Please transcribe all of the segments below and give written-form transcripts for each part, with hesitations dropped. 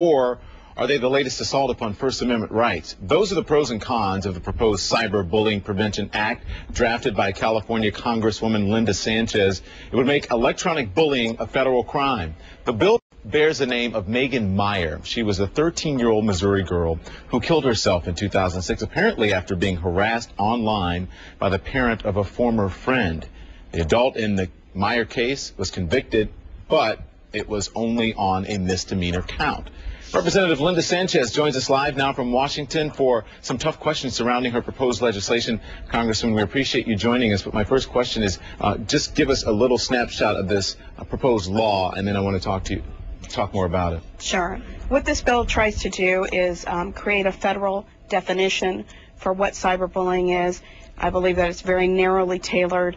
Or are they the latest assault upon First Amendment rights? Those are the pros and cons of the proposed Cyberbullying Prevention Act drafted by California Congresswoman Linda Sanchez. It would make electronic bullying a federal crime. The bill bears the name of Meier. She was a 13-year-old Missouri girl who killed herself in 2006, apparently after being harassed online by the parent of a former friend. The adult in the Meier case was convicted, but it was only on a misdemeanor count. Representative Linda Sanchez joins us live now from Washington for some tough questions surrounding her proposed legislation. Congresswoman, we appreciate you joining us, but my first question is just give us a little snapshot of this proposed law, and then I want to talk more about it. Sure. What this bill tries to do is create a federal definition for what cyberbullying is. I believe that it's very narrowly tailored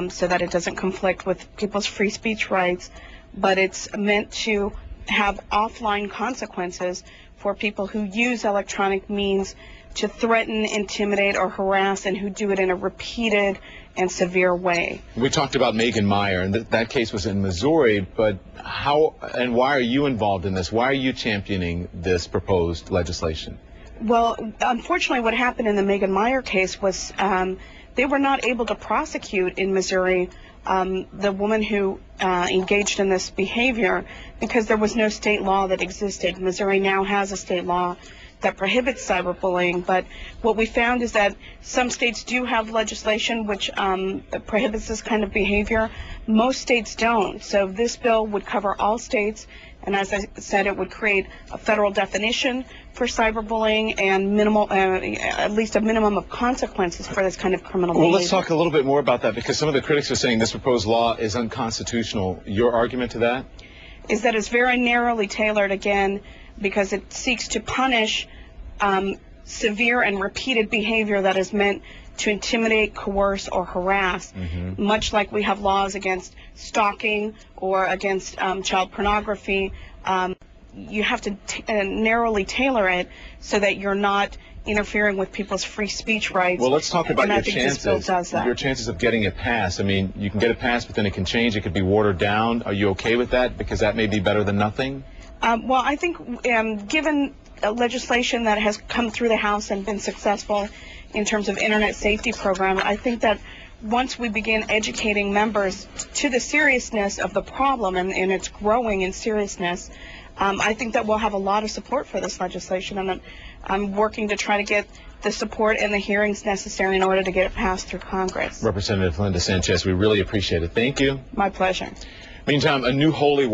so that it doesn't conflict with people's free speech rights, but it's meant to have offline consequences for people who use electronic means to threaten, intimidate, or harass, and who do it in a repeated and severe way. We talked about Meier, and that case was in Missouri, but how and why are you involved in this? Why are you championing this proposed legislation? Well, unfortunately, what happened in the Meier case was they were not able to prosecute in Missouri the woman who engaged in this behavior because there was no state law that existed. Missouri now has a state law that prohibits cyberbullying, but what we found is that some states do have legislation which prohibits this kind of behavior. Most states don't. So this bill would cover all states, and as I said, it would create a federal definition for cyberbullying and at least a minimum of consequences for this kind of criminal behavior. Well, let's talk a little bit more about that, because some of the critics are saying this proposed law is unconstitutional. Your argument to that? Is that it's very narrowly tailored, again, because it seeks to punish severe and repeated behavior that is meant to intimidate, coerce, or harass, much like we have laws against stalking or against child pornography. You have to narrowly tailor it so that you're not interfering with people's free speech rights. Well, let's talk about your chances. This bill does that. Your chances of getting it passed. I mean, you can get it passed, but then it can change. It could be watered down. Are you okay with that? Because that may be better than nothing. Well, I think given legislation that has come through the House and been successful in terms of internet safety program, I think that once we begin educating members to the seriousness of the problem and its growing in seriousness, I think that we'll have a lot of support for this legislation, and I'm working to try to get the support and the hearings necessary in order to get it passed through Congress. Representative Linda Sanchez, we really appreciate it. Thank you. My pleasure. Meantime, a new holy